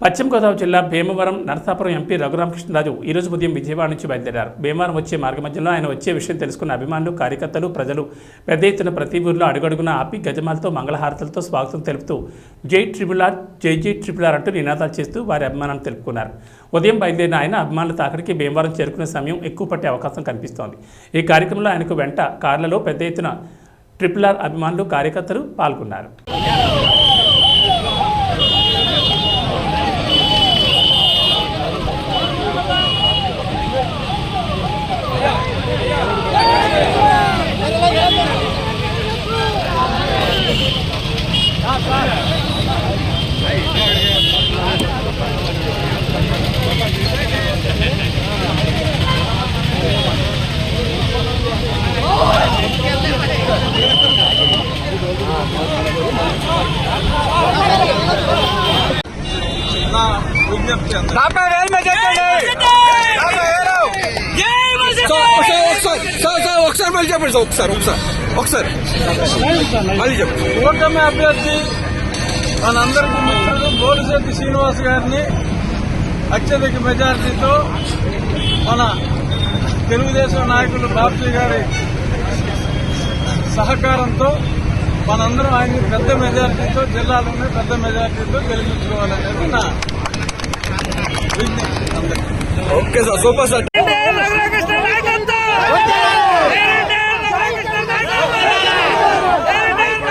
పశ్చిమ గోదావరి జిల్లా భీమవరం నరసాపురం ఎంపీ రఘురామకృష్ణరాజు ఈ రోజు ఉదయం విజయవాడ నుంచి బయలుదేరారు. భీమవరం వచ్చే మార్గ మధ్యలో ఆయన వచ్చే విషయం తెలుసుకున్న అభిమానులు, కార్యకర్తలు, ప్రజలు పెద్ద ఎత్తున ప్రతి ఊరిలో అడుగడుగున ఆపి గజమాలతో, మంగళహారతలతో స్వాగతం తెలుపుతూ జై ట్రిపుల్ ఆర్, జై జై ట్రిపుల్ ఆర్ అంటూ నినాదాలు చేస్తూ వారి అభిమానాన్ని తెలుపుకున్నారు. ఉదయం బయలుదేరిన ఆయన అభిమానులతో అక్కడికి భీమవరం చేరుకునే సమయం ఎక్కువ పట్టే అవకాశం కనిపిస్తోంది. ఈ కార్యక్రమంలో ఆయనకు వెంట కార్లలో పెద్ద ఎత్తున ట్రిపుల్ ఆర్ అభిమానులు, కార్యకర్తలు పాల్గొన్నారు. కూటమి అభ్యర్థి మనందరికీ మిత్రుడు బోలిశెట్టి శ్రీనివాస్ గారిని అత్యధిక మెజారిటీతో మన తెలుగుదేశం నాయకులు బాబ్జీ గారి సహకారంతో మనందరం ఆయన్ని పెద్ద మెజారిటీతో, జిల్లాలోనే పెద్ద మెజారిటీతో గెలిపించుకోవాలనేది నా విజ్ఞప్తి. Okay sir, super sir.